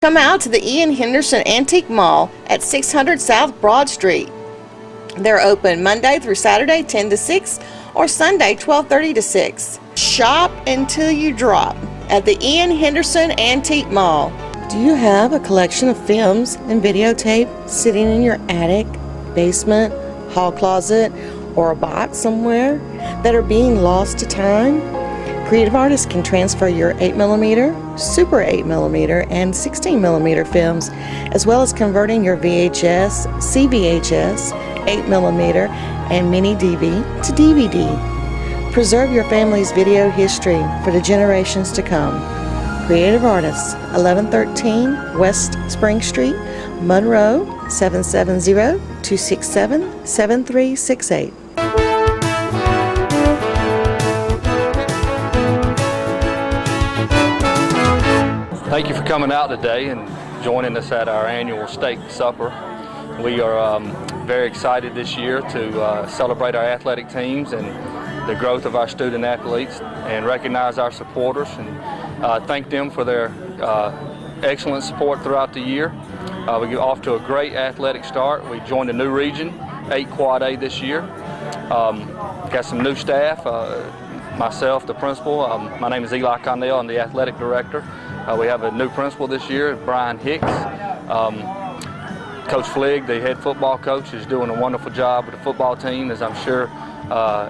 Come out to the Ian Henderson Antique Mall at 600 South Broad Street. They're open Monday through Saturday 10 to 6 or Sunday 12:30 to 6. Shop until you drop at the Ian Henderson Antique Mall. Do you have a collection of films and videotape sitting in your attic, basement, hall closet, or a box somewhere that are being lost to time? Creative artists can transfer your 8mm, Super 8mm, and 16mm films, as well as converting your VHS, CVHS, 8mm, and mini DV to DVD. Preserve your family's video history for the generations to come. Creative Artists, 1113 West Spring Street, Monroe, 770-267-7368. Thank you for coming out today and joining us at our annual steak supper. We are very excited this year to celebrate our athletic teams and the growth of our student athletes and recognize our supporters and thank them for their excellent support throughout the year. We get off to a great athletic start. We joined a new region, 8 Quad A this year. Got some new staff, myself, the principal. My name is Eli Connell, I'm the athletic director. We have a new principal this year, Brian Hicks. Coach Fligg, the head football coach, is doing a wonderful job with the football team, as I'm sure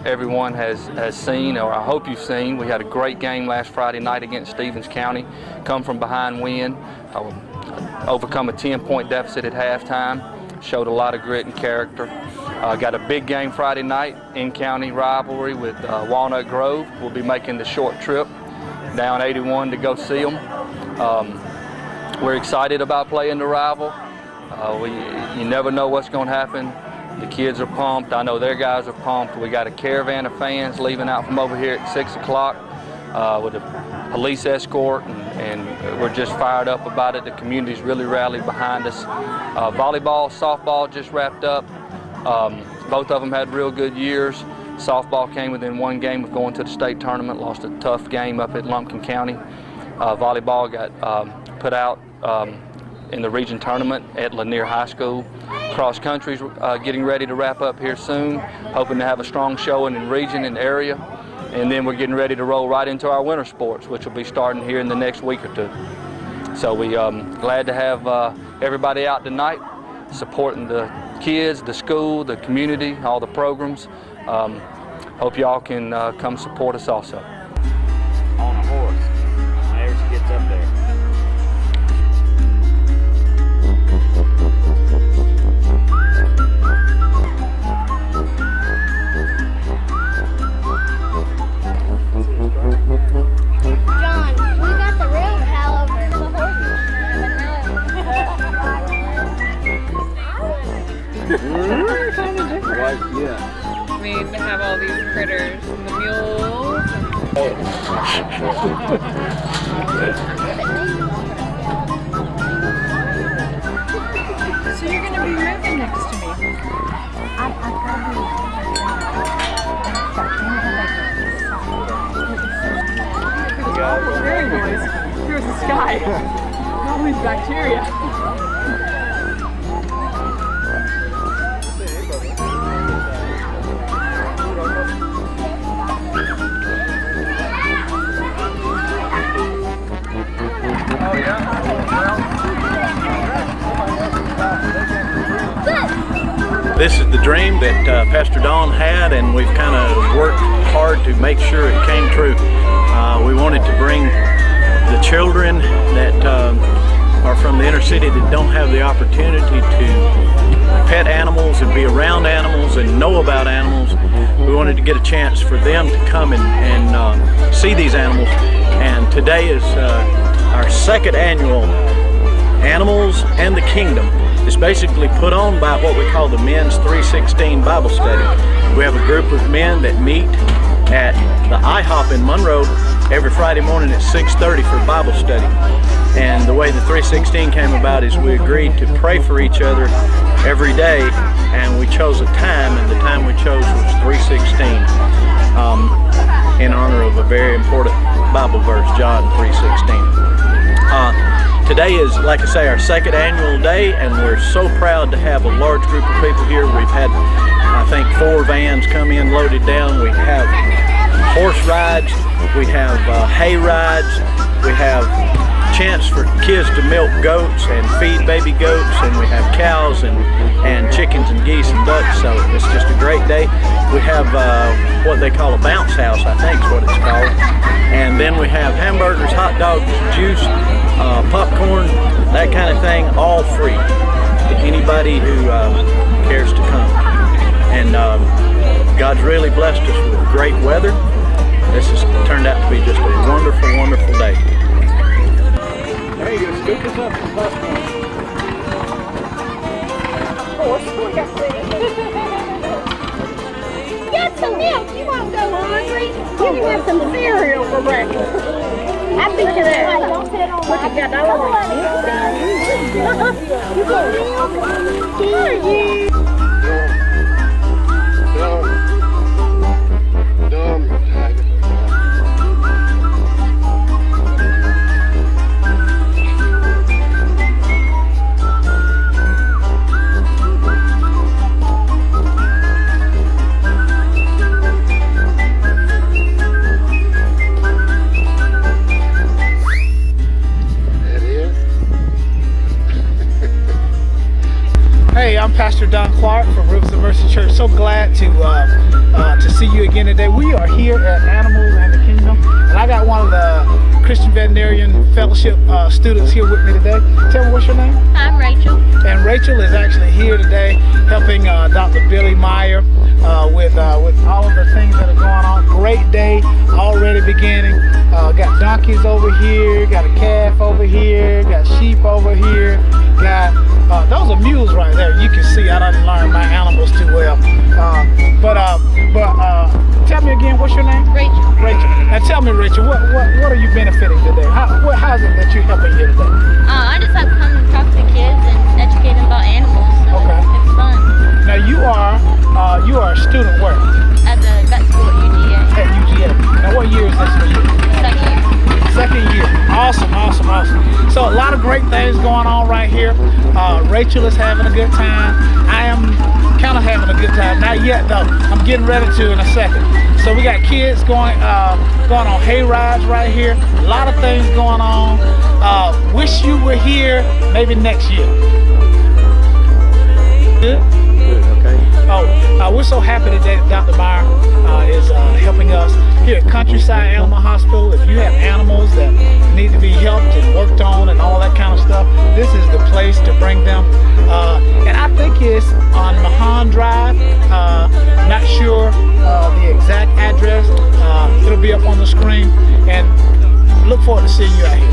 everyone has seen, or I hope you've seen. We had a great game last Friday night against Stevens County. Come from behind win, overcome a 10-point deficit at halftime, showed a lot of grit and character. Got a big game Friday night, in-county rivalry with Walnut Grove. We'll be making the short trip down 81 to go see them. We're excited about playing the rival. You never know what's going to happen. The kids are pumped. I know their guys are pumped. We got a caravan of fans leaving out from over here at 6 o'clock with a police escort, and we're just fired up about it. The community's really rallied behind us. Volleyball, softball just wrapped up. Both of them had real good years. Softball came within one game of going to the state tournament, lost a tough game up at Lumpkin County. Volleyball got put out in the region tournament at Lanier High School. Cross country's getting ready to wrap up here soon, hoping to have a strong showing in region and area. And then we're getting ready to roll right into our winter sports, which will be starting here in the next week or two. So we glad to have everybody out tonight, supporting the kids, the school, the community, all the programs. Hope y'all can come support us also. On a horse, whenever she gets up there. John, we got the real cow over the horse. Kind of different. Right, yeah. I mean, to have all these critters and the mules. So you're going to be moving next to me. Very nice. Here's the sky. All these bacteria. This is the dream that Pastor Don had, and we've kind of worked hard to make sure it came true. We wanted to bring the children that are from the inner city that don't have the opportunity to pet animals and be around animals and know about animals. We wanted to get a chance for them to come and see these animals. And today is our second annual Animals and the Kingdom. It's basically put on by what we call the Men's 316 Bible Study. We have a group of men that meet at the IHOP in Monroe every Friday morning at 6:30 for Bible study. And the way the 316 came about is we agreed to pray for each other every day, and we chose a time, and the time we chose was 3:16 in honor of a very important Bible verse, John 3:16. Today is, like I say, our second annual day, and we're so proud to have a large group of people here. We've had, I think, 4 vans come in loaded down. We have horse rides, we have hay rides, we have chance for kids to milk goats and feed baby goats, and we have cows and chickens and geese and ducks, so it's just a great day. We have what they call a bounce house, I think is what it's called, and then we have hamburgers, hot dogs, juice, popcorn, that kind of thing, all free to anybody who cares to come. And God's really blessed us with great weather. This has turned out to be just a wonderful, wonderful day. Hey, you gonna scoop us up some popcorn? Of course, we got Get some milk. You won't go hungry. You can have some cereal for breakfast. I think you that. Don't sit on my milk. You want milk? Here you. Hey, I'm Pastor Don Clark from Rivers of Mercy Church. So glad to see you again today. We are here at Animals and the Kingdom, and I got one of the Christian Veterinarian Fellowship students here with me today. Tell me, what's your name? I'm Rachel. And Rachel is actually here today helping Dr. Billy Meyer with all of the things that are going on. Great day already beginning. Got donkeys over here, got a calf over here, got sheep over here, got those are mules right there. You can see I didn't learn my animals too well. But tell me again, what's your name? Rachel. Rachel. Now tell me, Rachel, what are you benefiting today? How is it that you're helping here today? I just like coming to talk to kids and educate them about animals. So Okay. It's fun. Now you are a student where? At the vet school at UGA. At UGA. Now what year is this for you? Second year. Second year. Awesome, awesome, awesome. So a lot of great things going on right here. Rachel is having a good time. I am kind of having a good time. Not yet though. I'm getting ready to in a second. So we got kids going on hay rides right here. A lot of things going on. Wish you were here maybe next year. Good? Good, okay. We're so happy today that Dr. Meyer is helping us here at Countryside Animal Hospital. If you have animals that need to be helped and worked on and all that kind of stuff, this is the place to bring them. And I think it's on Mahan Drive. Not sure the exact address. It'll be up on the screen. And look forward to seeing you out here.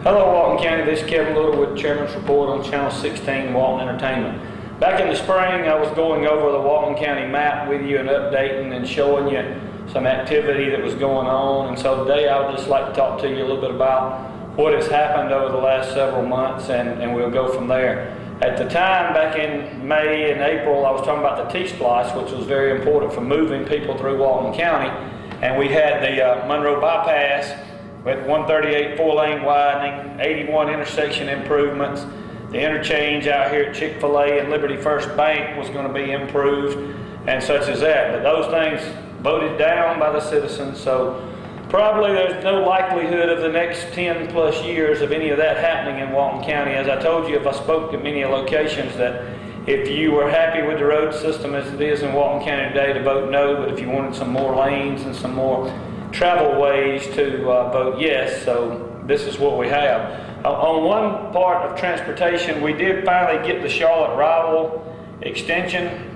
Hello Walton County, this is Kevin Littlewood, Chairman's Report on Channel 16, Walton Entertainment. Back in the spring, I was going over the Walton County map with you and updating and showing you some activity that was going on. And so today I would just like to talk to you a little bit about what has happened over the last several months, and we'll go from there. At the time, back in May and April, I was talking about the T-Splice, which was very important for moving people through Walton County. And we had the Monroe Bypass, with 138 4-lane widening, 81 intersection improvements. The interchange out here at Chick-fil-A and Liberty First Bank was going to be improved, and such as that. But those things voted down by the citizens, so probably there's no likelihood of the next 10 plus years of any of that happening in Walton County. As I told you, if I spoke at many locations, that if you were happy with the road system as it is in Walton County today, to vote no, but if you wanted some more lanes and some more travel ways, to vote yes. So this is what we have. On one part of transportation, we did finally get the Charlotte-Rowell extension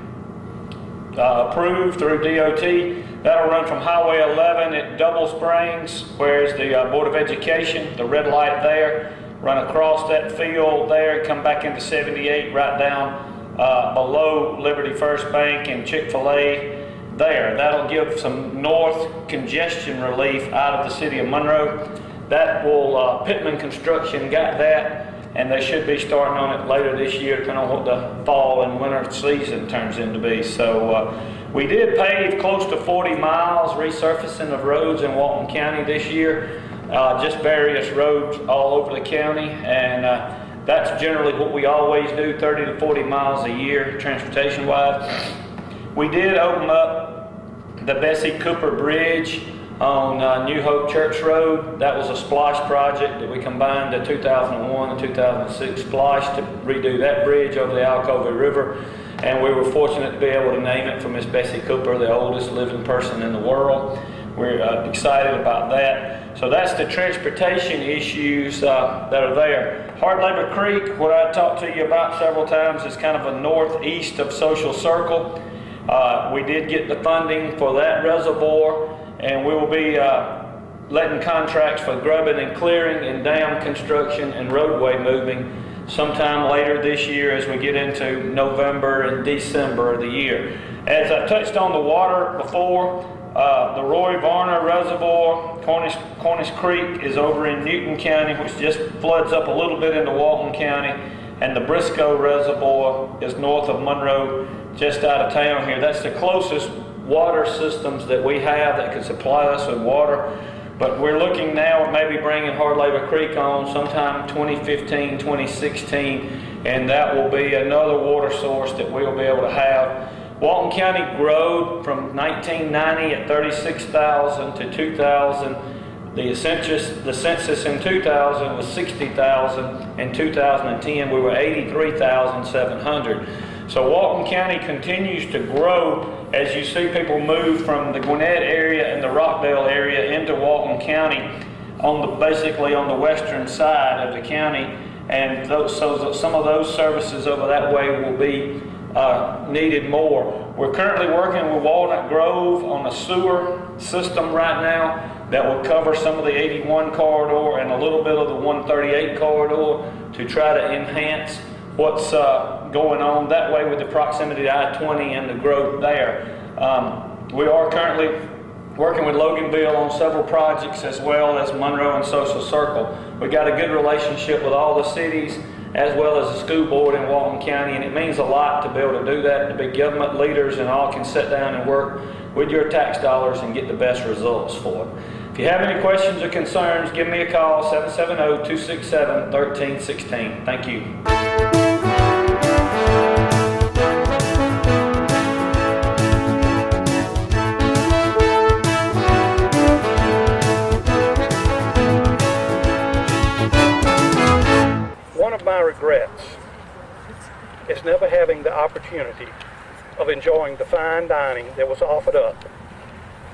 approved through DOT. That'll run from Highway 11 at Double Springs, where's the Board of Education, the red light there, run across that field there, come back into 78, right down below Liberty First Bank and Chick-fil-A there. That'll give some north congestion relief out of the city of Monroe. That will, Pittman Construction got that, and they should be starting on it later this year, depending on what the fall and winter season turns into be. So we did pave close to 40 miles resurfacing of roads in Walton County this year, just various roads all over the county, and that's generally what we always do, 30 to 40 miles a year, transportation-wise. We did open up the Bessie Cooper Bridge on New Hope Church Road. That was a splash project that we combined the 2001 and 2006 splash to redo that bridge over the Alcovey River. And we were fortunate to be able to name it for Miss Bessie Cooper, the oldest living person in the world. We're excited about that. So that's the transportation issues that are there. Hard Labor Creek, what I talked to you about several times, is kind of a northeast of Social Circle. We did get the funding for that reservoir, and we will be letting contracts for grubbing and clearing and dam construction and roadway moving sometime later this year as we get into November and December of the year. As I touched on the water before, the Roy Varner Reservoir, Cornish Creek is over in Newton County, which just floods up a little bit into Walton County, and the Briscoe Reservoir is north of Monroe, just out of town here. That's the closest water systems that we have that can supply us with water. But we're looking now at maybe bringing Hard Labor Creek on sometime 2015, 2016, and that will be another water source that we'll be able to have. Walton County grew from 1990 at 36,000 to 2000. The census in 2000 was 60,000. In 2010, we were 83,700. So Walton County continues to grow as you see people move from the Gwinnett area and the Rockdale area into Walton County, basically on the western side of the county, and so some of those services over that way will be needed more. We're currently working with Walnut Grove on a sewer system right now that will cover some of the 81 corridor and a little bit of the 138 corridor to try to enhance what's going on that way with the proximity to I-20 and the growth there. We are currently working with Loganville on several projects as well as Monroe and Social Circle. We got a good relationship with all the cities as well as the school board in Walton County, and it means a lot to be able to do that, to be government leaders and all can sit down and work with your tax dollars and get the best results for it. If you have any questions or concerns, give me a call, 770-267-1316. Thank you. One of my regrets is never having the opportunity of enjoying the fine dining that was offered up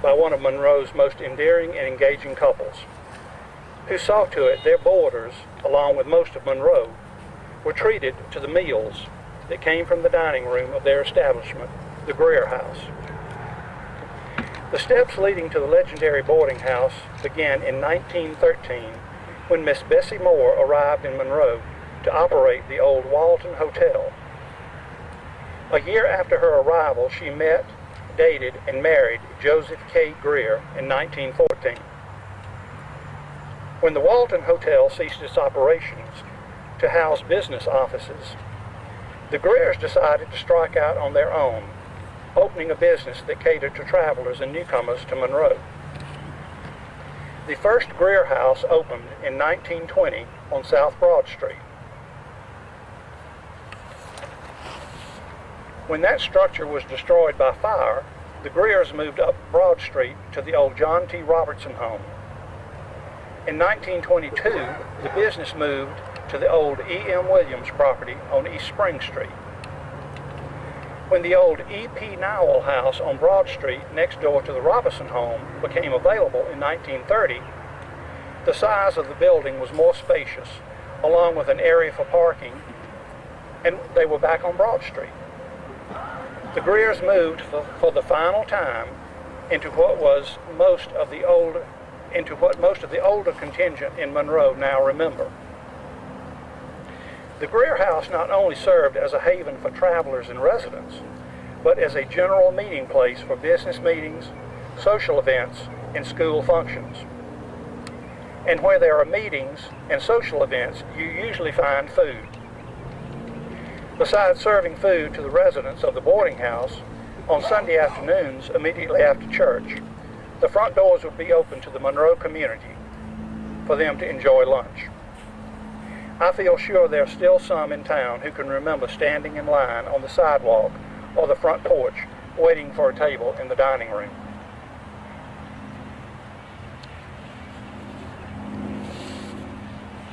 by one of Monroe's most endearing and engaging couples, who saw to it their boarders, along with most of Monroe, were treated to the meals that came from the dining room of their establishment, the Greer House. The steps leading to the legendary boarding house began in 1913 when Miss Bessie Moore arrived in Monroe to operate the old Walton Hotel. A year after her arrival, she met, dated, and married Joseph K. Greer in 1914. When the Walton Hotel ceased its operations to house business offices, the Greers decided to strike out on their own, opening a business that catered to travelers and newcomers to Monroe. The first Greer House opened in 1920 on South Broad Street. When that structure was destroyed by fire, the Greers moved up Broad Street to the old John T. Robertson home. In 1922, the business moved to the old E.M. Williams property on East Spring Street. When the old E.P. Nowell house on Broad Street next door to the Robinson home became available in 1930, the size of the building was more spacious, along with an area for parking, and they were back on Broad Street. The Greers moved for the final time into what most of the older contingent in Monroe now remember. The Greer House not only served as a haven for travelers and residents, but as a general meeting place for business meetings, social events, and school functions. and where there are meetings and social events, you usually find food. Besides serving food to the residents of the boarding house, on Sunday afternoons immediately after church, the front doors would be open to the Monroe community for them to enjoy lunch. I feel sure there are still some in town who can remember standing in line on the sidewalk or the front porch waiting for a table in the dining room.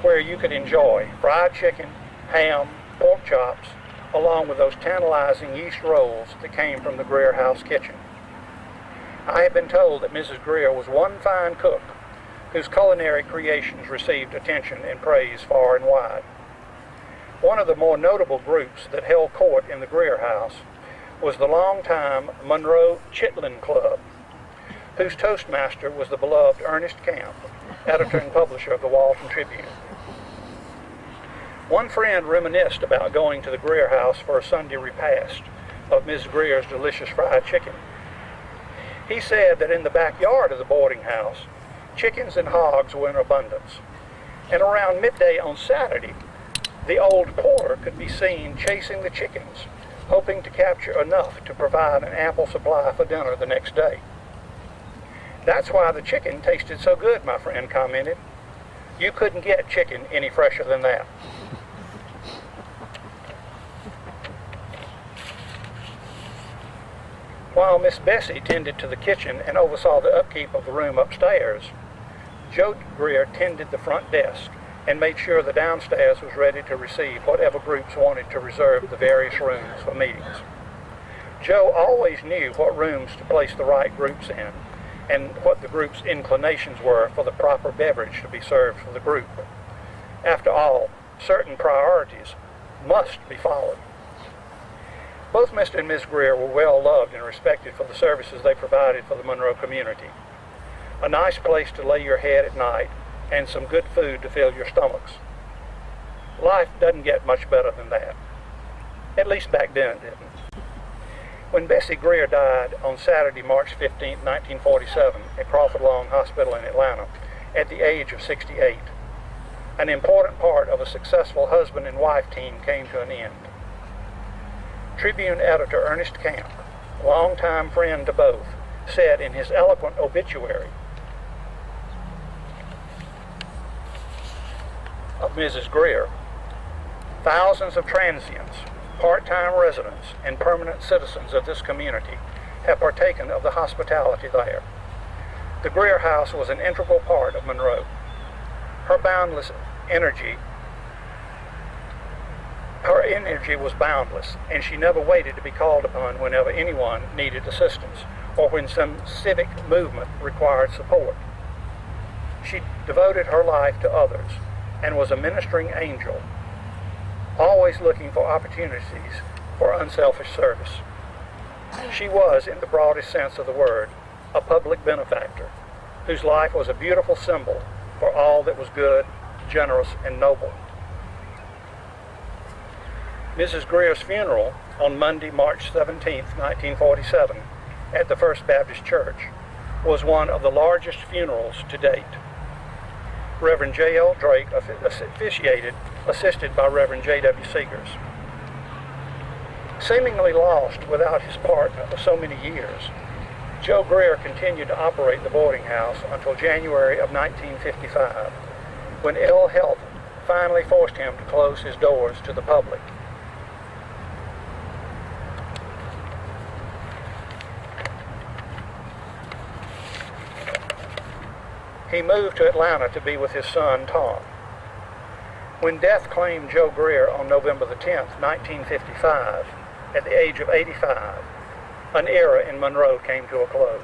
Where you could enjoy fried chicken, ham, pork chops, along with those tantalizing yeast rolls that came from the Greer House kitchen. I have been told that Mrs. Greer was one fine cook whose culinary creations received attention and praise far and wide. One of the more notable groups that held court in the Greer House was the longtime Monroe Chitlin Club, whose toastmaster was the beloved Ernest Camp, editor and publisher of the Walton Tribune. One friend reminisced about going to the Greer House for a Sunday repast of Ms. Greer's delicious fried chicken. He said that in the backyard of the boarding house, chickens and hogs were in abundance, and around midday on Saturday, the old porter could be seen chasing the chickens, hoping to capture enough to provide an ample supply for dinner the next day. "That's why the chicken tasted so good," my friend commented. "You couldn't get chicken any fresher than that." While Miss Bessie tended to the kitchen and oversaw the upkeep of the room upstairs, Joe Greer tended the front desk and made sure the downstairs was ready to receive whatever groups wanted to reserve the various rooms for meetings. Joe always knew what rooms to place the right groups in and what the group's inclinations were for the proper beverage to be served for the group. After all, certain priorities must be followed. Both Mr. and Ms. Greer were well loved and respected for the services they provided for the Monroe community. A nice place to lay your head at night and some good food to fill your stomachs. Life doesn't get much better than that. At least back then it didn't. When Bessie Greer died on Saturday, March 15, 1947, at Crawford Long Hospital in Atlanta, at the age of 68, an important part of a successful husband and wife team came to an end. Tribune editor Ernest Camp, longtime friend to both, said in his eloquent obituary of Mrs. Greer, "Thousands of transients, part-time residents, and permanent citizens of this community have partaken of the hospitality there. The Greer House was an integral part of Monroe. Her energy was boundless, and she never waited to be called upon whenever anyone needed assistance or when some civic movement required support. She devoted her life to others and was a ministering angel, always looking for opportunities for unselfish service. She was, in the broadest sense of the word, a public benefactor whose life was a beautiful symbol for all that was good, generous, and noble." Mrs. Greer's funeral on Monday, March 17, 1947, at the First Baptist Church, was one of the largest funerals to date. Reverend J.L. Drake officiated, assisted by Reverend J.W. Seegers. Seemingly lost without his partner for so many years, Joe Greer continued to operate the boarding house until January of 1955, when ill health finally forced him to close his doors to the public. He moved to Atlanta to be with his son, Tom. When death claimed Joe Greer on November the 10th, 1955, at the age of 85, an era in Monroe came to a close.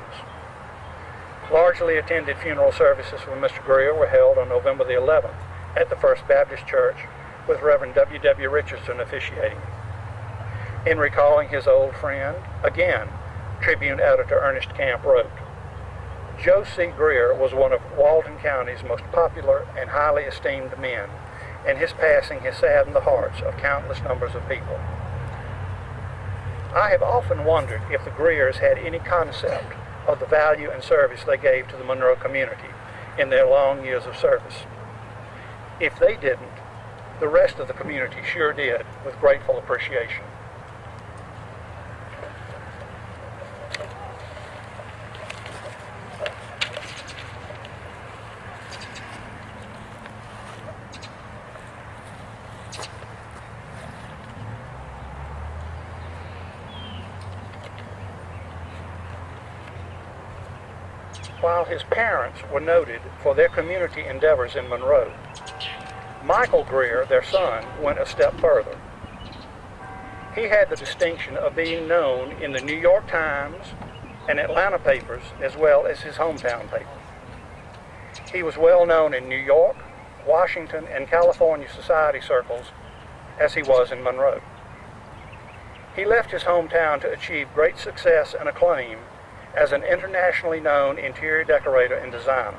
Largely attended funeral services for Mr. Greer were held on November the 11th at the First Baptist Church, with Reverend W.W. Richardson officiating. In recalling his old friend, again, Tribune editor Ernest Camp wrote, "Joe C. Greer was one of Walton County's most popular and highly esteemed men, and his passing has saddened the hearts of countless numbers of people. I have often wondered if the Greers had any concept of the value and service they gave to the Monroe community, in their long years of service. If they didn't, the rest of the community sure did, with grateful appreciation. While his parents were noted for their community endeavors in Monroe, Michael Greer, their son, went a step further. He had the distinction of being known in the New York Times and Atlanta papers, as well as his hometown paper. He was well known in New York, Washington, and California society circles as he was in Monroe. He left his hometown to achieve great success and acclaim as an internationally known interior decorator and designer,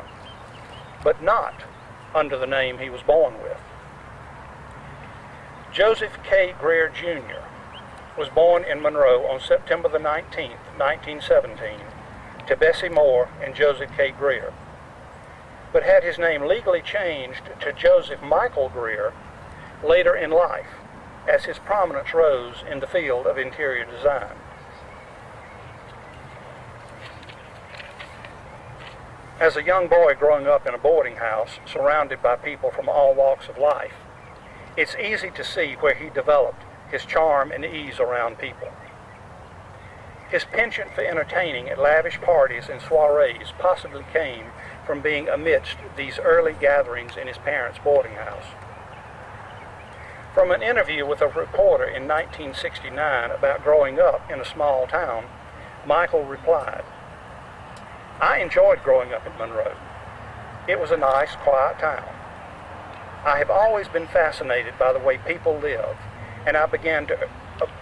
but not under the name he was born with. Joseph K. Greer Jr. was born in Monroe on September the 19th, 1917, to Bessie Moore and Joseph K. Greer, but had his name legally changed to Joseph Michael Greer later in life as his prominence rose in the field of interior design. As a young boy growing up in a boarding house surrounded by people from all walks of life, it's easy to see where he developed his charm and ease around people. His penchant for entertaining at lavish parties and soirees possibly came from being amidst these early gatherings in his parents' boarding house. From an interview with a reporter in 1969 about growing up in a small town, Michael replied, "I enjoyed growing up in Monroe. It was a nice, quiet town. I have always been fascinated by the way people live, and I began to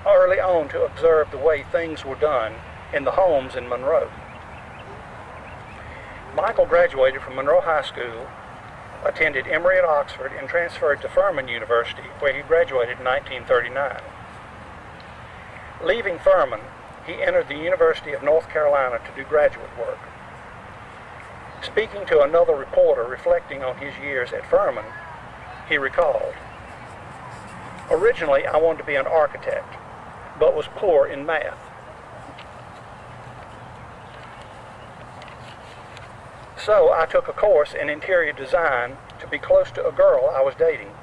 early on to observe the way things were done in the homes in Monroe." Michael graduated from Monroe High School, attended Emory at Oxford, and transferred to Furman University, where he graduated in 1939. Leaving Furman, he entered the University of North Carolina to do graduate work. Speaking to another reporter reflecting on his years at Furman, he recalled, "Originally, I wanted to be an architect, but was poor in math. So I took a course in interior design to be close to a girl I was dating.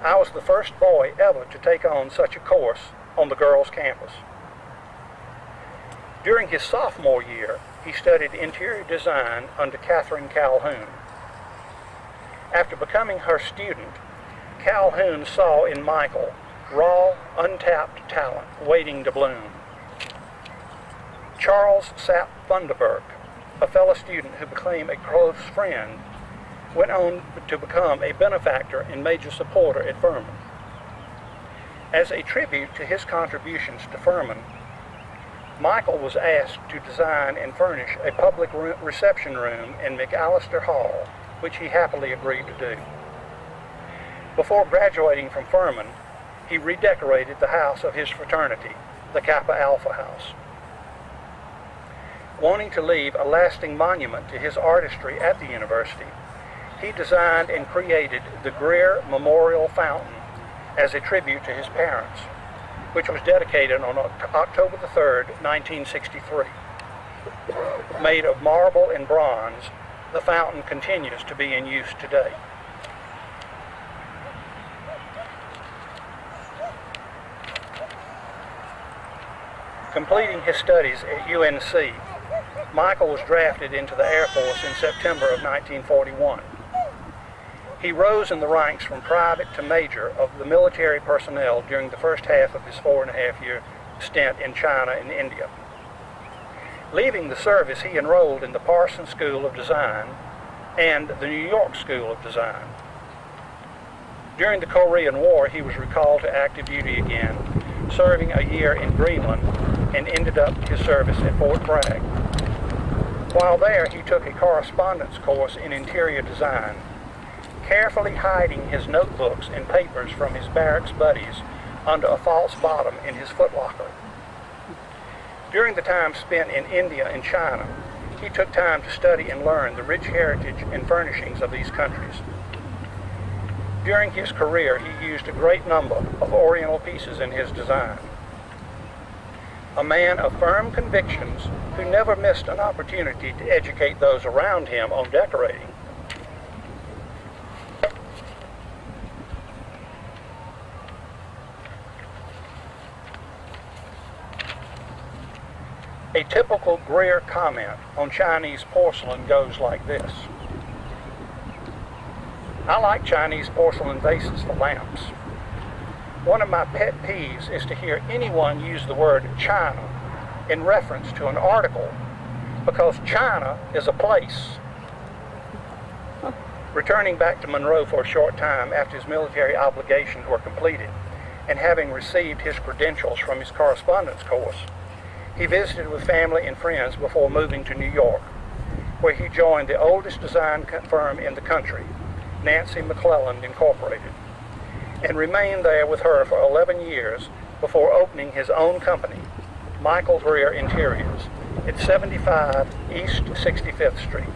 I was the first boy ever to take on such a course on the girls' campus." During his sophomore year, he studied interior design under Catherine Calhoun. After becoming her student, Calhoun saw in Michael raw, untapped talent waiting to bloom. Charles Sapp Funderburk, a fellow student who became a close friend, went on to become a benefactor and major supporter at Furman. As a tribute to his contributions to Furman, Michael was asked to design and furnish a public reception room in McAllister Hall, which he happily agreed to do. Before graduating from Furman, he redecorated the house of his fraternity, the Kappa Alpha House. Wanting to leave a lasting monument to his artistry at the university, he designed and created the Greer Memorial Fountain as a tribute to his parents, which was dedicated on October the 3rd, 1963. Made of marble and bronze, the fountain continues to be in use today. Completing his studies at UNC, Michael was drafted into the Air Force in September of 1941. He rose in the ranks from private to major of the military personnel during the first half of his 4.5-year stint in China and India. Leaving the service, he enrolled in the Parsons School of Design and the New York School of Design. During the Korean War, he was recalled to active duty again, serving a year in Greenland, and ended up his service at Fort Bragg. While there, he took a correspondence course in interior design, carefully hiding his notebooks and papers from his barracks buddies under a false bottom in his footlocker. During the time spent in India and China, he took time to study and learn the rich heritage and furnishings of these countries. During his career, he used a great number of Oriental pieces in his design. A man of firm convictions who never missed an opportunity to educate those around him on decorating. A typical Greer comment on Chinese porcelain goes like this: I like Chinese porcelain vases for lamps. One of my pet peeves is to hear anyone use the word China in reference to an article, because China is a place. Returning back to Monroe for a short time after his military obligations were completed, and having received his credentials from his correspondence course, he visited with family and friends before moving to New York, where he joined the oldest design firm in the country, Nancy McClelland Incorporated, and remained there with her for 11 years before opening his own company, Michael Greer Interiors, at 75 East 65th Street.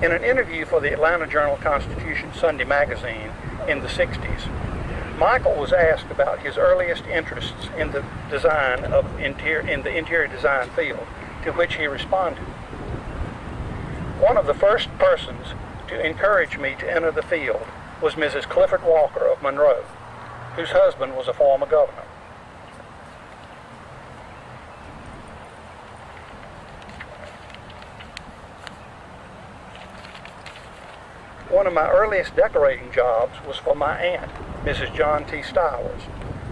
In an interview for the Atlanta Journal-Constitution Sunday magazine in the 60s, Michael was asked about his earliest interests in the design of in the interior design field, to which he responded, "One of the first persons to encourage me to enter the field was Mrs. Clifford Walker of Monroe, whose husband was a former governor. One of my earliest decorating jobs was for my aunt, Mrs. John T. Stowers,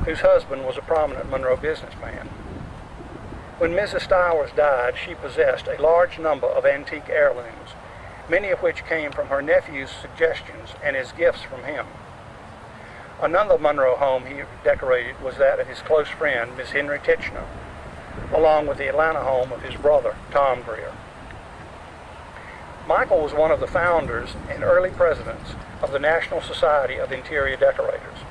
whose husband was a prominent Monroe businessman. When Mrs. Stowers died, she possessed a large number of antique heirlooms, many of which came from her nephew's suggestions and as gifts from him. Another Monroe home he decorated was that of his close friend, Miss Henry Titchener, along with the Atlanta home of his brother, Tom Greer. Michael was one of the founders and early presidents of the National Society of Interior Decorators.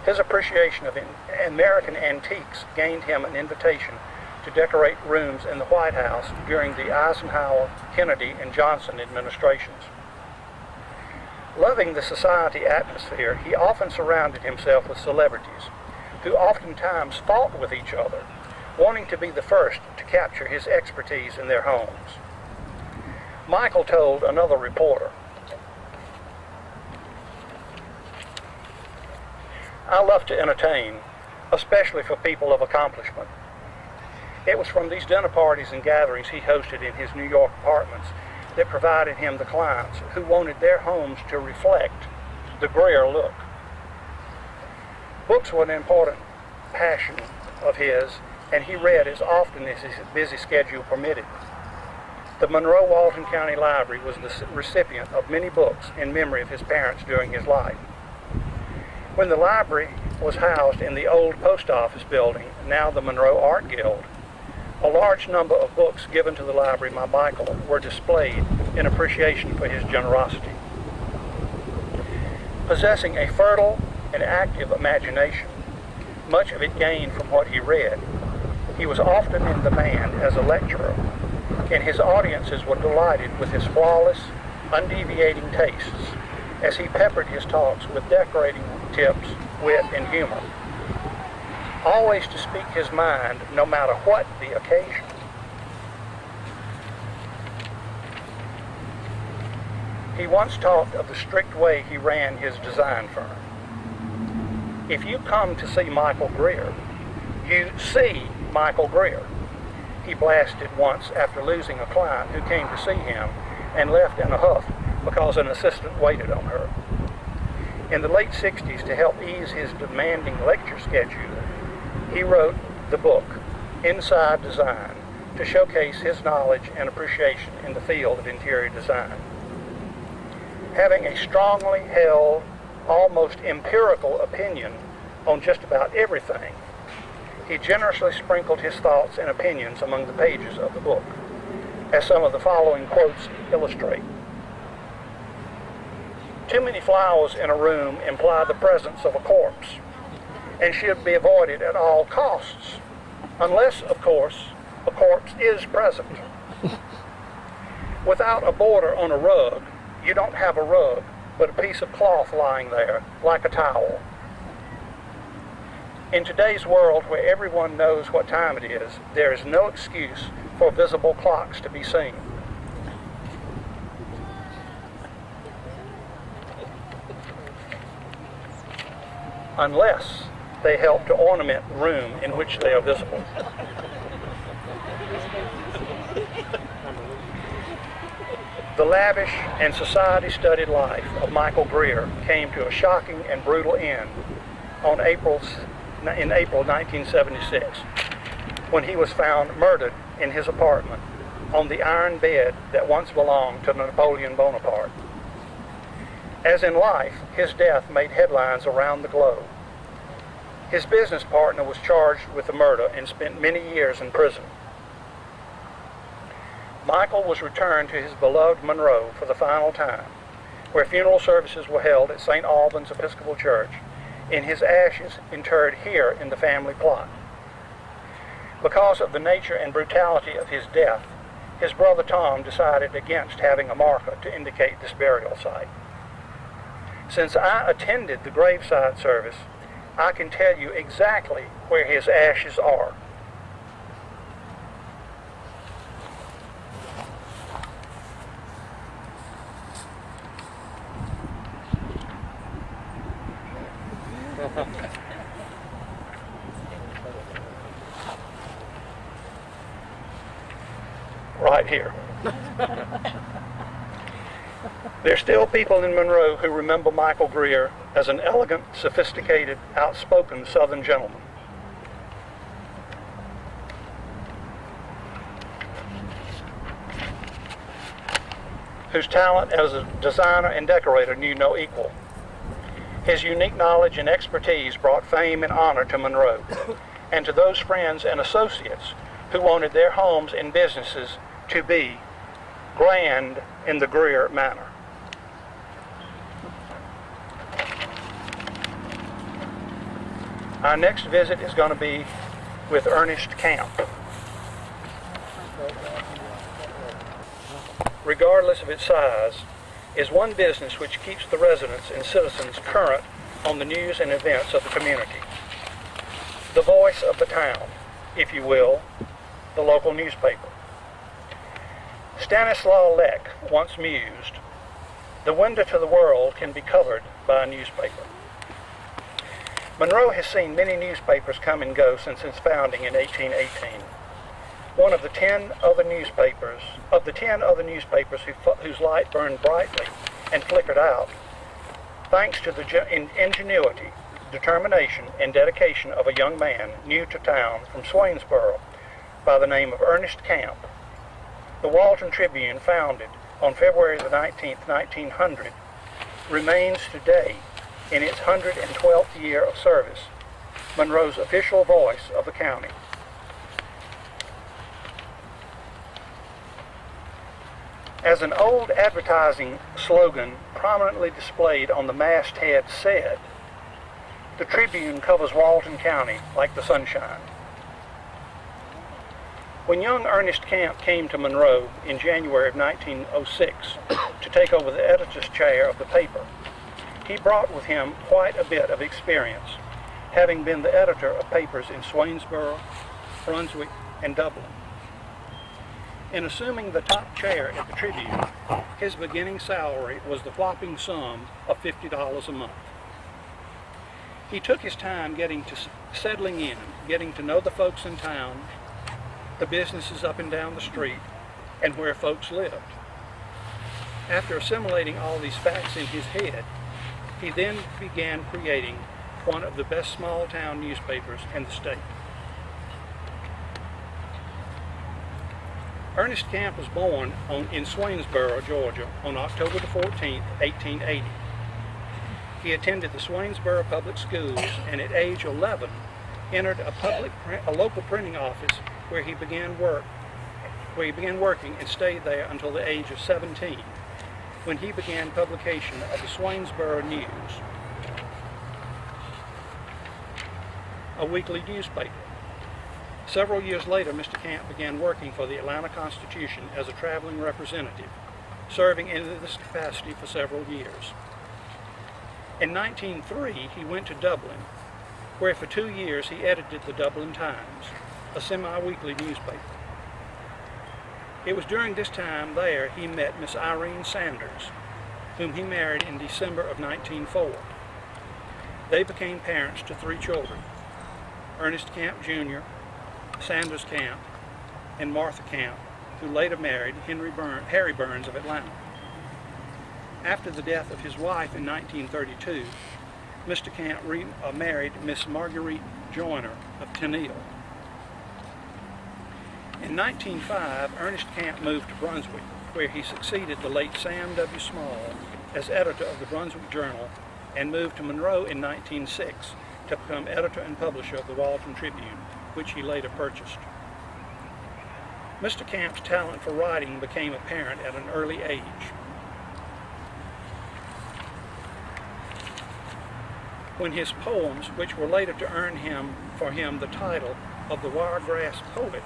His appreciation of American antiques gained him an invitation to decorate rooms in the White House during the Eisenhower, Kennedy, and Johnson administrations. Loving the society atmosphere, he often surrounded himself with celebrities, who oftentimes fought with each other, wanting to be the first to capture his expertise in their homes. Michael told another reporter, "I love to entertain, especially for people of accomplishment. It was from these dinner parties and gatherings he hosted in his New York apartments that provided him the clients who wanted their homes to reflect the Greer look." Books were an important passion of his, and he read as often as his busy schedule permitted. The Monroe Walton County Library was the recipient of many books in memory of his parents during his life. When the library was housed in the old post office building, now the Monroe Art Guild, a large number of books given to the library by Michael were displayed in appreciation for his generosity. Possessing a fertile and active imagination, much of it gained from what he read, he was often in demand as a lecturer, and his audiences were delighted with his flawless, undeviating tastes as he peppered his talks with decorating tips, wit, and humor, always to speak his mind no matter what the occasion. He once talked of the strict way he ran his design firm. "If you come to see Michael Greer, you see Michael Greer," he blasted once after losing a client who came to see him and left in a huff because an assistant waited on her. In the late 60s, to help ease his demanding lecture schedule, he wrote the book, Inside Design, to showcase his knowledge and appreciation in the field of interior design. Having a strongly held, almost empirical opinion on just about everything, he generously sprinkled his thoughts and opinions among the pages of the book, as some of the following quotes illustrate. "Too many flowers in a room imply the presence of a corpse, and should be avoided at all costs, unless, of course, a corpse is present. Without a border on a rug, you don't have a rug, but a piece of cloth lying there, like a towel. In today's world, where everyone knows what time it is, there is no excuse for visible clocks to be seen. Unless they help to ornament the room in which they are visible. The lavish and society-studied life of Michael Greer came to a shocking and brutal end in April 1976, when he was found murdered in his apartment on the iron bed that once belonged to Napoleon Bonaparte. As in life, his death made headlines around the globe. His business partner was charged with the murder and spent many years in prison. Michael was returned to his beloved Monroe for the final time, where funeral services were held at St. Albans Episcopal Church, and his ashes interred here in the family plot. Because of the nature and brutality of his death, his brother Tom decided against having a marker to indicate this burial site. Since I attended the graveside service, I can tell you exactly where his ashes are. Right here. There are still people in Monroe who remember Michael Greer as an elegant, sophisticated, outspoken Southern gentleman. Whose talent as a designer and decorator knew no equal. His unique knowledge and expertise brought fame and honor to Monroe, and to those friends and associates who wanted their homes and businesses to be grand in the Greer manner. Our next visit is going to be with Ernest Camp. Regardless of its size, is one business which keeps the residents and citizens current on the news and events of the community. The voice of the town, if you will, the local newspaper. Stanislaw Lech once mused, "The window to the world can be covered by a newspaper." Monroe has seen many newspapers come and go since its founding in 1818. One of the 10 other newspapers, whose light burned brightly and flickered out, thanks to the ingenuity, determination, and dedication of a young man new to town from Swainsboro by the name of Ernest Camp, the Walton Tribune, founded on February the 19th, 1900, remains today, in its 112th year of service, Monroe's official voice of the county. As an old advertising slogan prominently displayed on the masthead said, the Tribune covers Walton County like the sunshine. When young Ernest Camp came to Monroe in January of 1906 to take over the editor's chair of the paper, he brought with him quite a bit of experience, having been the editor of papers in Swainsboro, Brunswick, and Dublin. In assuming the top chair at the Tribune, his beginning salary was the whopping sum of $50 a month. He took his time settling in, getting to know the folks in town, the businesses up and down the street, and where folks lived. After assimilating all these facts in his head, he then began creating one of the best small town newspapers in the state. Ernest Camp was born in Swainsboro, Georgia on October the 14th, 1880. He attended the Swainsboro Public Schools and at age 11 entered a local printing office where he began working and stayed there until the age of 17, when he began publication of the Swainsboro News, a weekly newspaper. Several years later, Mr. Camp began working for the Atlanta Constitution as a traveling representative, serving in this capacity for several years. In 1903, he went to Dublin, where for 2 years he edited the Dublin Times, a semi-weekly newspaper. It was during this time there he met Miss Irene Sanders, whom he married in December of 1904. They became parents to 3 children, Ernest Camp Jr., Sanders Camp, and Martha Camp, who later married Harry Burns of Atlanta. After the death of his wife in 1932, Mr. Camp married Miss Marguerite Joyner of Tenille. In 1905, Ernest Camp moved to Brunswick, where he succeeded the late Sam W. Small as editor of the Brunswick Journal, and moved to Monroe in 1906 to become editor and publisher of the Walton Tribune, which he later purchased. Mr. Camp's talent for writing became apparent at an early age. When his poems, which were later to earn for him the title of the Wiregrass Poet,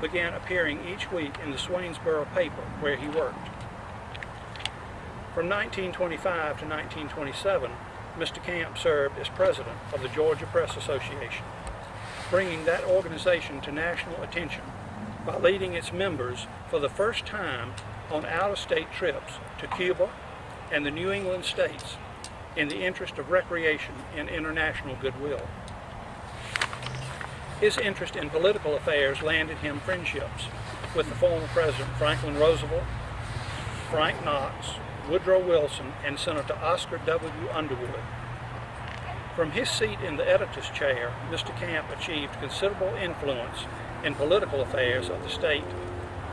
began appearing each week in the Swainsboro paper where he worked. From 1925 to 1927, Mr. Camp served as president of the Georgia Press Association, bringing that organization to national attention by leading its members for the first time on out-of-state trips to Cuba and the New England states in the interest of recreation and international goodwill. His interest in political affairs landed him friendships with the former President Franklin Roosevelt, Frank Knox, Woodrow Wilson, and Senator Oscar W. Underwood. From his seat in the editor's chair, Mr. Camp achieved considerable influence in political affairs of the state,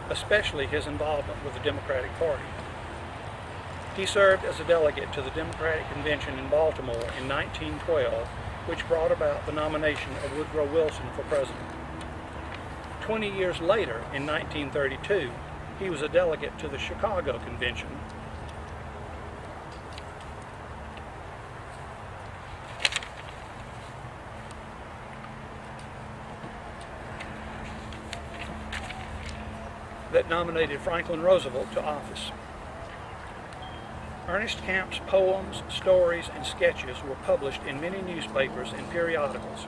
especially his involvement with the Democratic Party. He served as a delegate to the Democratic Convention in Baltimore in 1912, which brought about the nomination of Woodrow Wilson for president. 20 years later, in 1932, he was a delegate to the Chicago Convention. That nominated Franklin Roosevelt to office. Ernest Camp's poems, stories, and sketches were published in many newspapers and periodicals,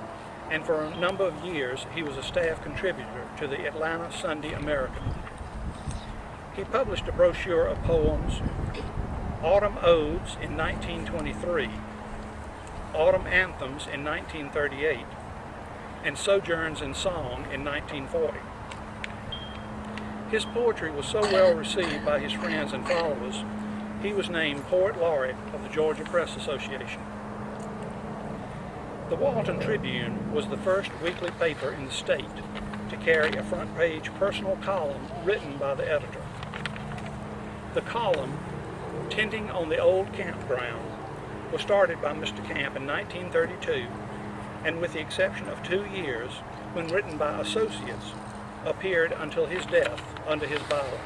and for a number of years he was a staff contributor to the Atlanta Sunday American. He published a brochure of poems, Autumn Odes in 1923, Autumn Anthems in 1938, and Sojourns in Song in 1940. His poetry was so well received by his friends and followers, he was named Poet Laureate of the Georgia Press Association. The Walton Tribune was the first weekly paper in the state to carry a front-page personal column written by the editor. The column, Tending on the Old Campground, was started by Mr. Camp in 1932, and with the exception of 2 years, when written by associates, appeared until his death under his byline.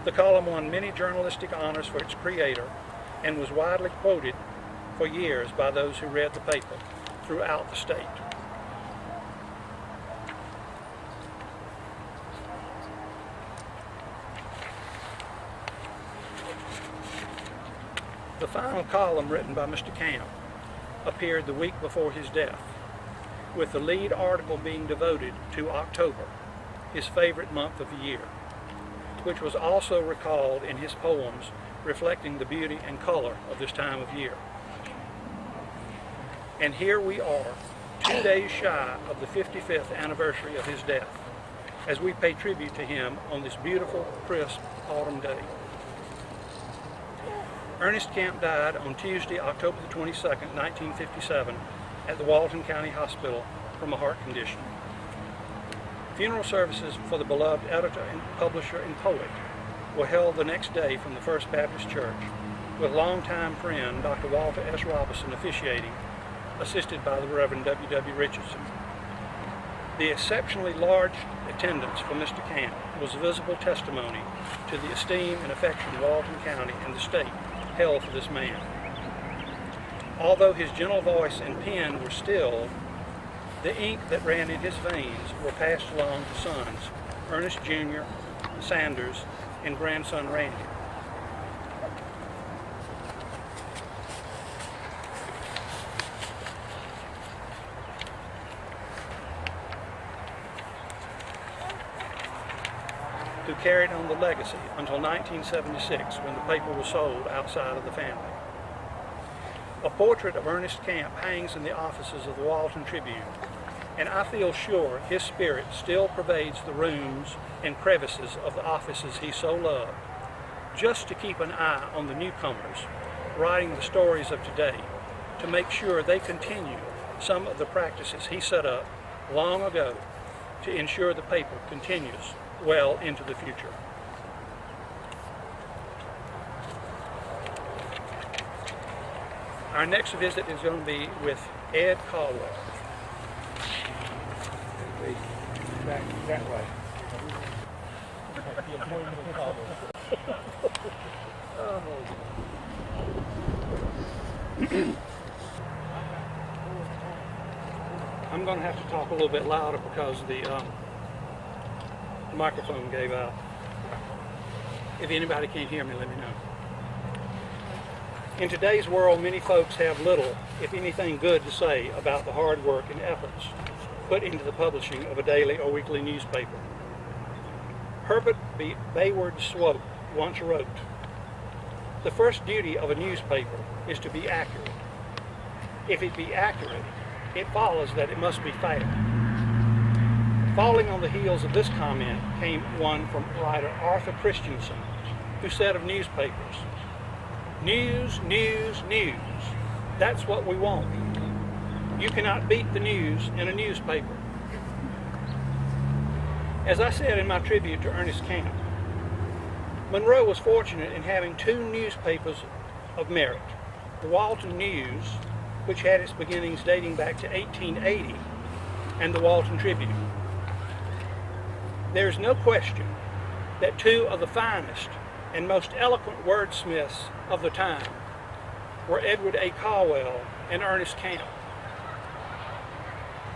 The column won many journalistic honors for its creator and was widely quoted for years by those who read the paper throughout the state. The final column written by Mr. Camp appeared the week before his death, with the lead article being devoted to October, his favorite month of the year, which was also recalled in his poems reflecting the beauty and color of this time of year. And here we are, 2 days shy of the 55th anniversary of his death, as we pay tribute to him on this beautiful, crisp autumn day. Ernest Camp died on Tuesday, October the 22nd, 1957, at the Walton County Hospital from a heart condition. Funeral services for the beloved editor and publisher and poet were held the next day from the First Baptist Church, with longtime friend Dr. Walter S. Robinson officiating, assisted by the Reverend W. W. Richardson. The exceptionally large attendance for Mr. Camp was visible testimony to the esteem and affection Walton County and the state held for this man. Although his gentle voice and pen were stilled, The ink that ran in his veins were passed along to sons, Ernest Jr., Sanders, and grandson Randy. Who carried on the legacy until 1976, when the paper was sold outside of the family. A portrait of Ernest Camp hangs in the offices of the Walton Tribune, and I feel sure his spirit still pervades the rooms and crevices of the offices he so loved, just to keep an eye on the newcomers, writing the stories of today, to make sure they continue some of the practices he set up long ago to ensure the paper continues well into the future. Our next visit is going to be with Ed Caldwell. Back that way. I'm going to have to talk a little bit louder because the microphone gave out. If anybody can't hear me, let me know. In today's world, many folks have little, if anything, good to say about the hard work and efforts put into the publishing of a daily or weekly newspaper. Herbert B. Bayward Swope once wrote, "The first duty of a newspaper is to be accurate. If it be accurate, it follows that it must be fair." Following on the heels of this comment came one from writer Arthur Christensen, who said of newspapers, "News, news, news. That's what we want. You cannot beat the news in a newspaper." As I said in my tribute to Ernest Camp, Monroe was fortunate in having two newspapers of merit, the Walton News, which had its beginnings dating back to 1880, and the Walton Tribune. There is no question that two of the finest and most eloquent wordsmiths of the time were Edward A. Caldwell and Ernest Camp.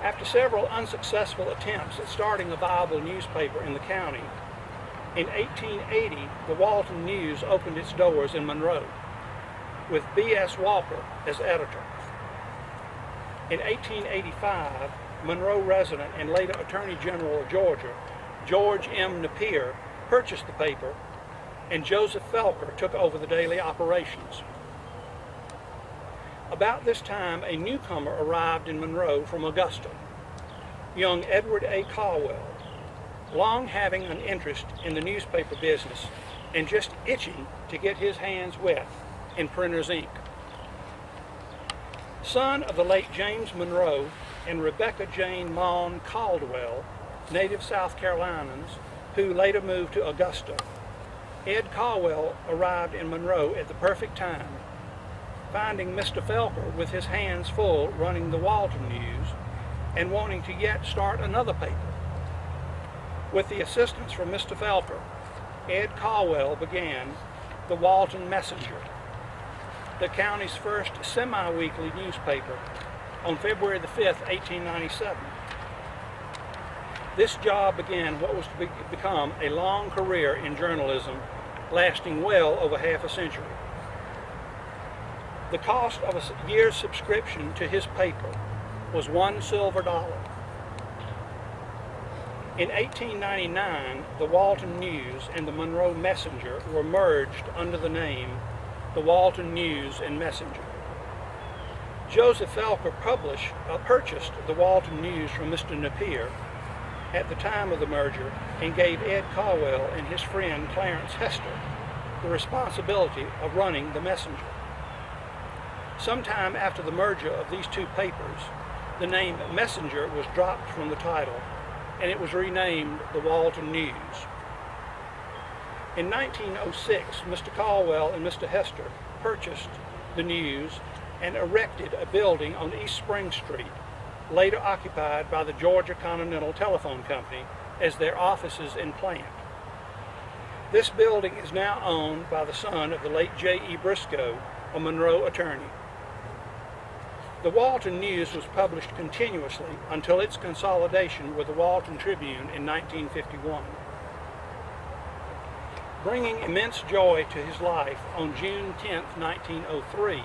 After several unsuccessful attempts at starting a viable newspaper in the county, in 1880 the Walton News opened its doors in Monroe, with B.S. Walker as editor. In 1885, Monroe resident and later Attorney General of Georgia, George M. Napier, purchased the paper, and Joseph Felker took over the daily operations. About this time, a newcomer arrived in Monroe from Augusta, young Edward A. Caldwell, long having an interest in the newspaper business and just itching to get his hands wet in printer's ink. Son of the late James Monroe and Rebecca Jane Maughan Caldwell, native South Carolinians, who later moved to Augusta, Ed Caldwell arrived in Monroe at the perfect time, finding Mr. Felker with his hands full running the Walton News and wanting to yet start another paper. With the assistance from Mr. Felker, Ed Caldwell began the Walton Messenger, the county's first semi-weekly newspaper, on February the 5th, 1897. This job began what was to become a long career in journalism, lasting well over half a century. The cost of a year's subscription to his paper was $1 silver. In 1899, the Walton News and the Monroe Messenger were merged under the name the Walton News and Messenger. Joseph Felker purchased the Walton News from Mr. Napier at the time of the merger and gave Ed Caldwell and his friend Clarence Hester the responsibility of running the Messenger. Sometime after the merger of these two papers, the name Messenger was dropped from the title and it was renamed the Walton News. In 1906, Mr. Caldwell and Mr. Hester purchased the News and erected a building on East Spring Street, later occupied by the Georgia Continental Telephone Company as their offices and plant. This building is now owned by the son of the late J.E. Briscoe, a Monroe attorney. The Walton News was published continuously until its consolidation with the Walton Tribune in 1951. Bringing immense joy to his life, on June 10, 1903,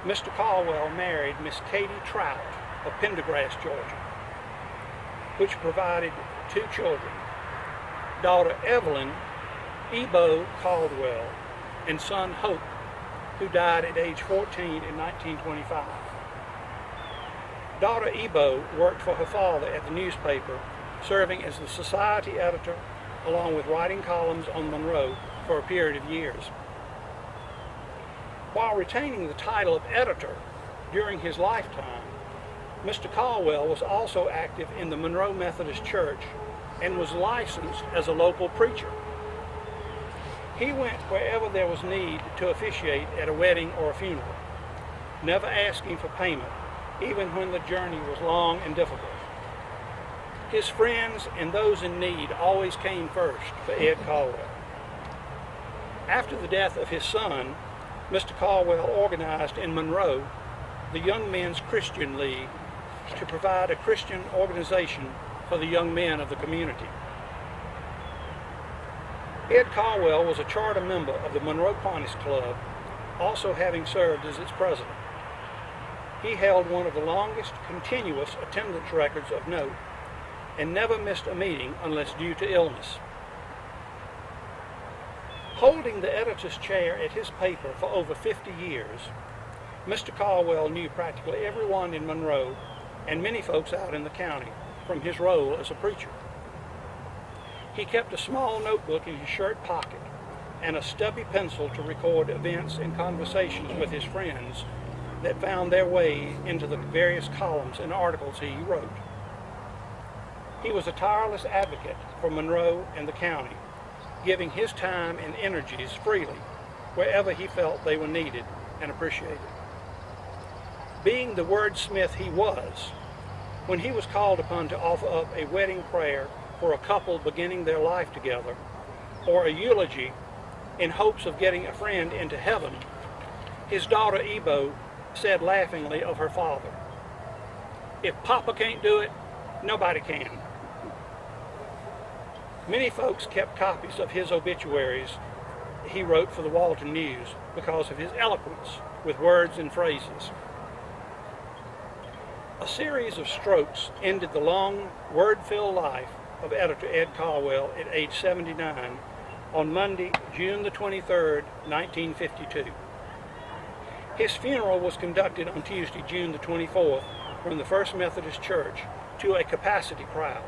Mr. Caldwell married Miss Katie Trout of Pendergrass, Georgia, which provided 2 children, daughter Evelyn Ebo Caldwell and son Hope, who died at age 14 in 1925. Daughter Ebo worked for her father at the newspaper, serving as the society editor along with writing columns on Monroe for a period of years. While retaining the title of editor during his lifetime, Mr. Caldwell was also active in the Monroe Methodist Church and was licensed as a local preacher. He went wherever there was need to officiate at a wedding or a funeral, never asking for payment, even when the journey was long and difficult. His friends and those in need always came first for Ed Caldwell. After the death of his son, Mr. Caldwell organized in Monroe the Young Men's Christian League to provide a Christian organization for the young men of the community. Ed Caldwell was a charter member of the Monroe Kiwanis Club, also having served as its president. He held one of the longest continuous attendance records of note and never missed a meeting unless due to illness. Holding the editor's chair at his paper for over 50 years, Mr. Caldwell knew practically everyone in Monroe and many folks out in the county from his role as a preacher. He kept a small notebook in his shirt pocket and a stubby pencil to record events and conversations with his friends that found their way into the various columns and articles he wrote. He was a tireless advocate for Monroe and the county, giving his time and energies freely wherever he felt they were needed and appreciated. Being the wordsmith he was, when he was called upon to offer up a wedding prayer for a couple beginning their life together, or a eulogy in hopes of getting a friend into heaven, his daughter Ebo said laughingly of her father, "If Papa can't do it, nobody can." Many folks kept copies of his obituaries he wrote for the Walton News because of his eloquence with words and phrases. A series of strokes ended the long, word-filled life of editor Ed Caldwell at age 79 on Monday, June the 23rd, 1952. His funeral was conducted on Tuesday, June the 24th, from the First Methodist Church to a capacity crowd.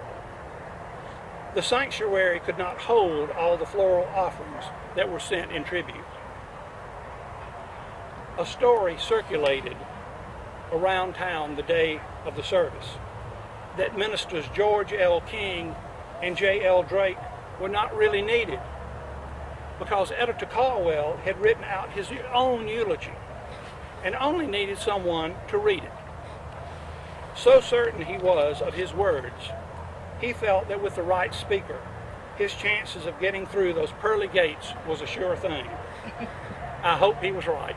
The sanctuary could not hold all the floral offerings that were sent in tribute. A story circulated around town the day of the service that ministers George L. King and J. L. Drake were not really needed because Editor Caldwell had written out his own eulogy and only needed someone to read it. So certain he was of his words, he felt that with the right speaker, his chances of getting through those pearly gates was a sure thing. I hope he was right.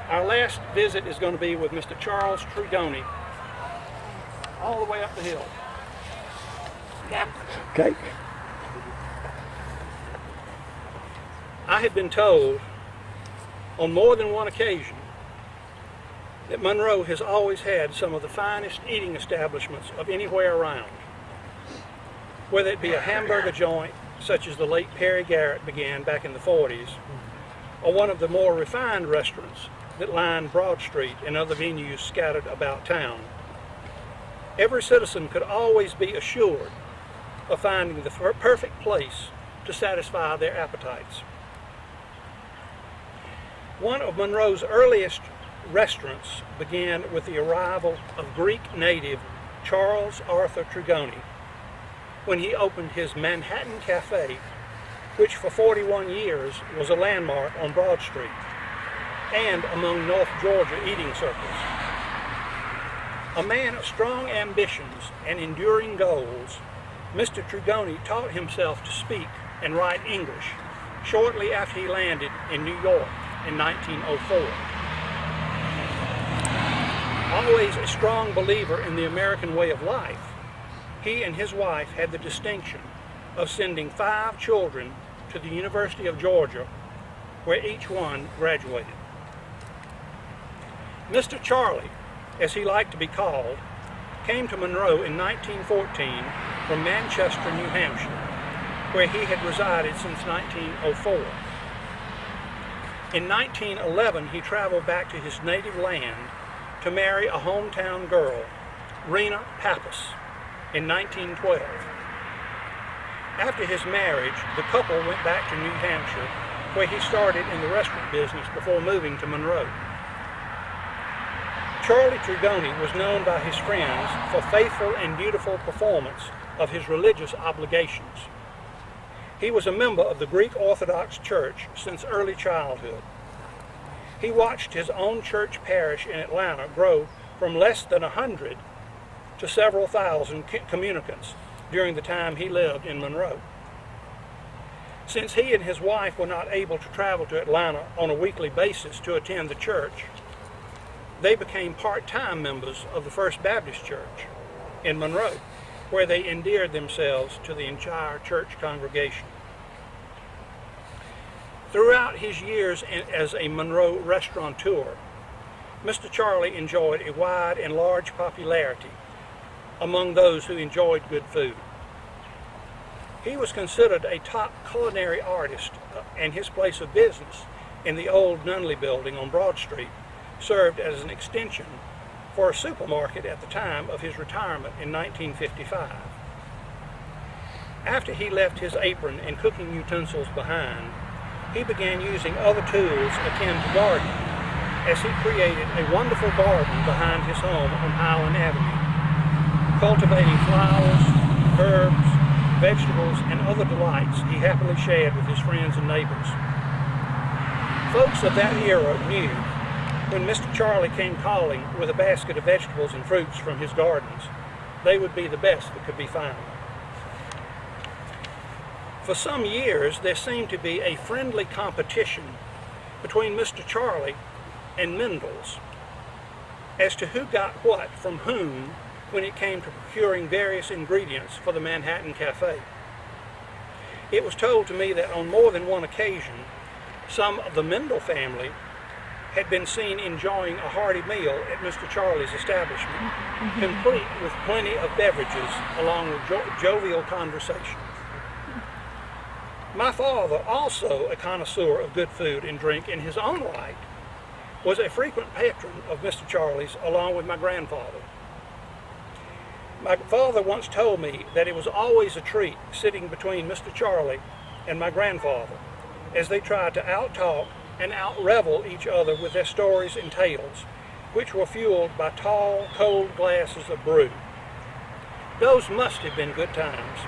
Our last visit is going to be with Mr. Charles Trudoni, all the way up the hill. Okay. I have been told on more than one occasion that Monroe has always had some of the finest eating establishments of anywhere around. Whether it be a hamburger joint, such as the late Perry Garrett began back in the 40s, or one of the more refined restaurants that line Broad Street and other venues scattered about town. Every citizen could always be assured of finding the perfect place to satisfy their appetites. One of Monroe's earliest restaurants began with the arrival of Greek native Charles Arthur Trudoni when he opened his Manhattan Cafe, which for 41 years was a landmark on Broad Street and among North Georgia eating circles. A man of strong ambitions and enduring goals, Mr. Trudoni taught himself to speak and write English shortly after he landed in New York. in 1904. Always a strong believer in the American way of life, he and his wife had the distinction of sending 5 children to the University of Georgia, where each one graduated. Mr. Charlie, as he liked to be called, came to Monroe in 1914 from Manchester, New Hampshire, where he had resided since 1904. In 1911, he traveled back to his native land to marry a hometown girl, Rena Pappas, in 1912. After his marriage, the couple went back to New Hampshire, where he started in the restaurant business before moving to Monroe. Charlie Trigoni was known by his friends for faithful and beautiful performance of his religious obligations. He was a member of the Greek Orthodox Church since early childhood. He watched his own church parish in Atlanta grow from less than 100 to several thousand communicants during the time he lived in Monroe. Since he and his wife were not able to travel to Atlanta on a weekly basis to attend the church, they became part-time members of the First Baptist Church in Monroe, where they endeared themselves to the entire church congregation. Throughout his years as a Monroe restaurateur, Mr. Charlie enjoyed a wide and large popularity among those who enjoyed good food. He was considered a top culinary artist, and his place of business in the old Nunley building on Broad Street served as an extension for a supermarket at the time of his retirement in 1955. After he left his apron and cooking utensils behind, he began using other tools akin to gardening, as he created a wonderful garden behind his home on Highland Avenue, cultivating flowers, herbs, vegetables, and other delights he happily shared with his friends and neighbors. Folks of that era knew when Mr. Charlie came calling with a basket of vegetables and fruits from his gardens, they would be the best that could be found. For some years, there seemed to be a friendly competition between Mr. Charlie and Mendel's as to who got what from whom when it came to procuring various ingredients for the Manhattan Cafe. It was told to me that on more than one occasion, some of the Mendel family had been seen enjoying a hearty meal at Mr. Charlie's establishment, complete with plenty of beverages along with jovial conversation. My father, also a connoisseur of good food and drink in his own right, was a frequent patron of Mr. Charlie's along with my grandfather. My father once told me that it was always a treat sitting between Mr. Charlie and my grandfather as they tried to out-talk and out-revel each other with their stories and tales, which were fueled by tall, cold glasses of brew. Those must have been good times.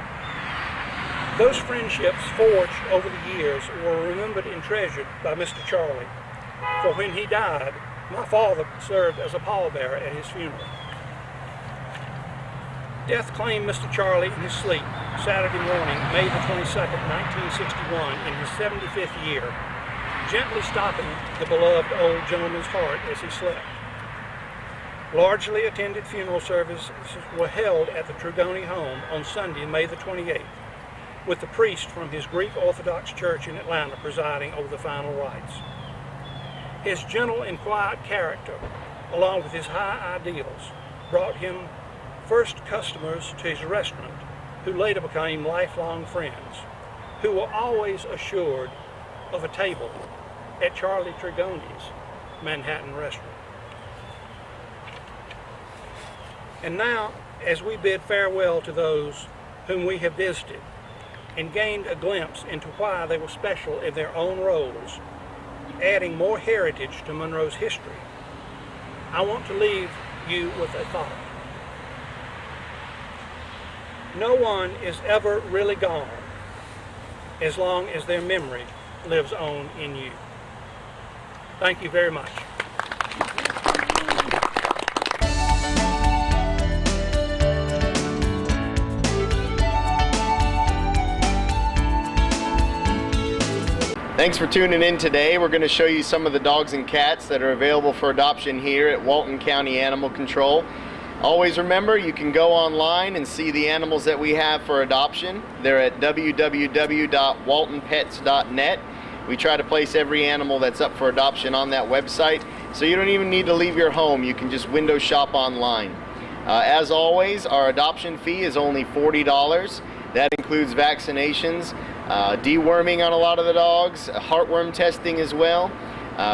Those friendships forged over the years were remembered and treasured by Mr. Charlie, for when he died, my father served as a pallbearer at his funeral. Death claimed Mr. Charlie in his sleep Saturday morning, May the 22nd, 1961, in his 75th year, gently stopping the beloved old gentleman's heart as he slept. Largely attended funeral services were held at the Trigoni home on Sunday, May the 28th, with the priest from his Greek Orthodox Church in Atlanta presiding over the final rites. His gentle and quiet character, along with his high ideals, brought him first customers to his restaurant, who later became lifelong friends, who were always assured of a table at Charlie Trigoni's Manhattan restaurant. And now, as we bid farewell to those whom we have visited and gained a glimpse into why they were special in their own roles, adding more heritage to Monroe's history, I want to leave you with a thought. No one is ever really gone as long as their memory lives on in you. Thank you very much. Thanks for tuning in today. We're going to show you some of the dogs and cats that are available for adoption here at Walton County Animal Control. Always remember, you can go online and see the animals that we have for adoption. They're at www.waltonpets.net. We try to place every animal that's up for adoption on that website, so you don't even need to leave your home. You can just window shop online. As always, our adoption fee is only $40. That includes vaccinations, deworming on a lot of the dogs, heartworm testing as well.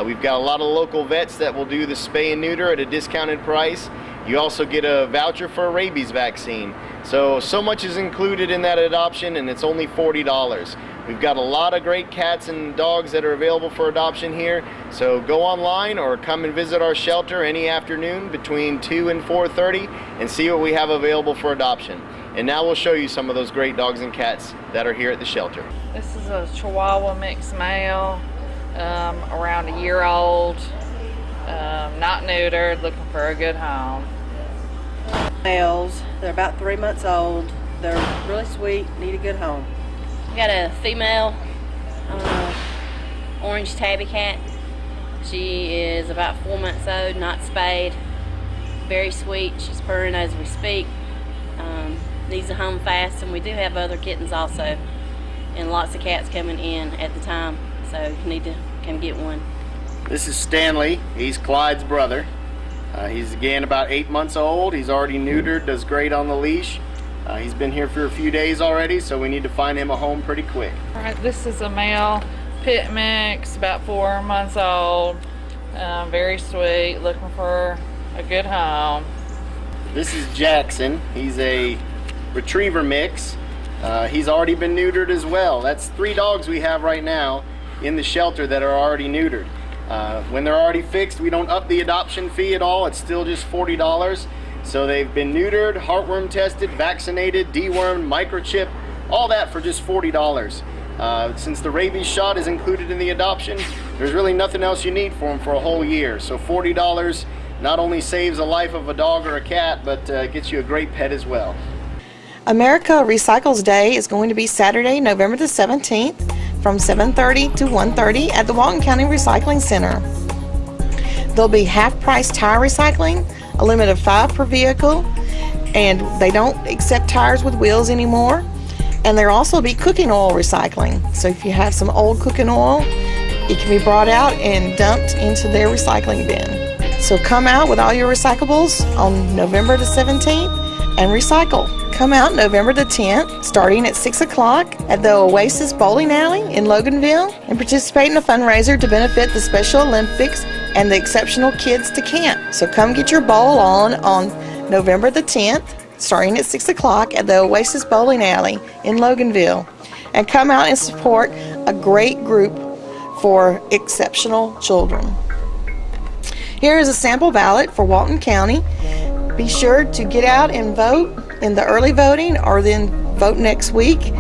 We've got a lot of local vets that will do the spay and neuter at a discounted price. You also get a voucher for a rabies vaccine. So much is included in that adoption, and it's only $40. We've got a lot of great cats and dogs that are available for adoption here. So go online or come and visit our shelter any afternoon between 2 and 4:30 and see what we have available for adoption. And now we'll show you some of those great dogs and cats that are here at the shelter. This is a Chihuahua mixed male, around a year old, not neutered, looking for a good home. Males, they're about 3 months old. They're really sweet, need a good home. We got a female orange tabby cat. She is about 4 months old, not spayed. Very sweet. She's purring as we speak. Needs a home fast, and we do have other kittens also, and lots of cats coming in at the time, so you need to come get one. This is Stanley. He's Clyde's brother. He's again about 8 months old. He's already neutered, does great on the leash. He's been here for a few days already, so we need to find him a home pretty quick. All right, this is a male pit mix, about 4 months old, very sweet, looking for a good home. This is Jackson. He's a retriever mix. He's already been neutered as well. That's 3 dogs we have right now in the shelter that are already neutered. When they're already fixed, we don't up the adoption fee at all. It's still just $40. So they've been neutered, heartworm tested, vaccinated, dewormed, microchipped, all that for just $40. Since the rabies shot is included in the adoption, there's really nothing else you need for them for a whole year. So $40 not only saves the life of a dog or a cat, but gets you a great pet as well. America Recycles Day is going to be Saturday, November the 17th from 7:30 to 1:30 at the Walton County Recycling Center. There'll be half-price tire recycling, a limit of 5 per vehicle, and they don't accept tires with wheels anymore. And there'll also be cooking oil recycling. So if you have some old cooking oil, it can be brought out and dumped into their recycling bin. So come out with all your recyclables on November the 17th and recycle. Come out November the 10th, starting at 6 o'clock at the Oasis Bowling Alley in Loganville, and participate in a fundraiser to benefit the Special Olympics and the Exceptional Kids to Camp. So come get your bowl on November the 10th, starting at 6 o'clock at the Oasis Bowling Alley in Loganville, and come out and support a great group for exceptional children. Here is a sample ballot for Walton County. Be sure to get out and vote in the early voting, or then vote next week.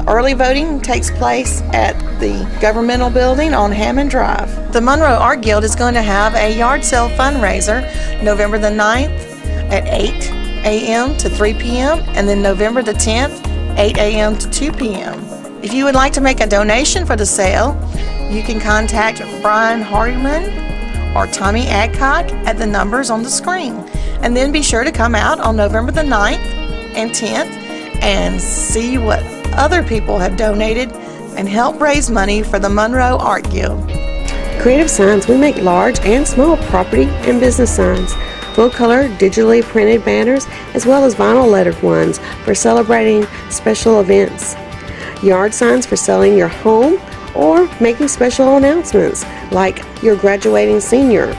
Early voting takes place at the governmental building on Hammond Drive. The Monroe Art Guild is going to have a yard sale fundraiser November the 9th at 8 a.m. to 3 p.m. and then November the 10th, 8 a.m. to 2 p.m. If you would like to make a donation for the sale, you can contact Brian Hardiman or Tommy Adcock at the numbers on the screen. And then be sure to come out on November the 9th and 10th and see what other people have donated and help raise money for the Monroe Art Guild. Creative Signs, we make large and small property and business signs, full-color, digitally printed banners, as well as vinyl lettered ones for celebrating special events. Yard signs for selling your home or making special announcements like your graduating senior.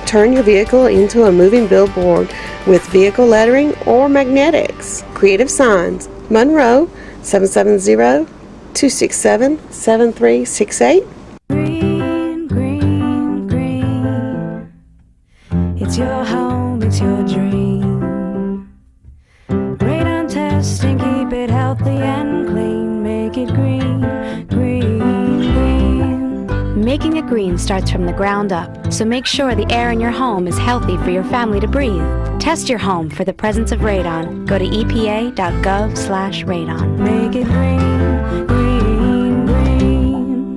Turn your vehicle into a moving billboard with vehicle lettering or magnetics. Creative Signs, Monroe, 770-267-7368. Green, green, green. It's your home, it's your dream. Radon testing, keep it healthy and clean. Make it green, green, green. Making it green starts from the ground up, so make sure the air in your home is healthy for your family to breathe. Test your home for the presence of radon. Go to epa.gov/radon. Make it green, green, green.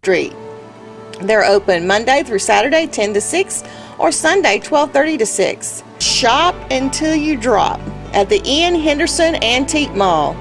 Street. They're open Monday through Saturday 10 to 6 or Sunday 12:30 to 6. Shop until you drop at the Ian Henderson Antique Mall.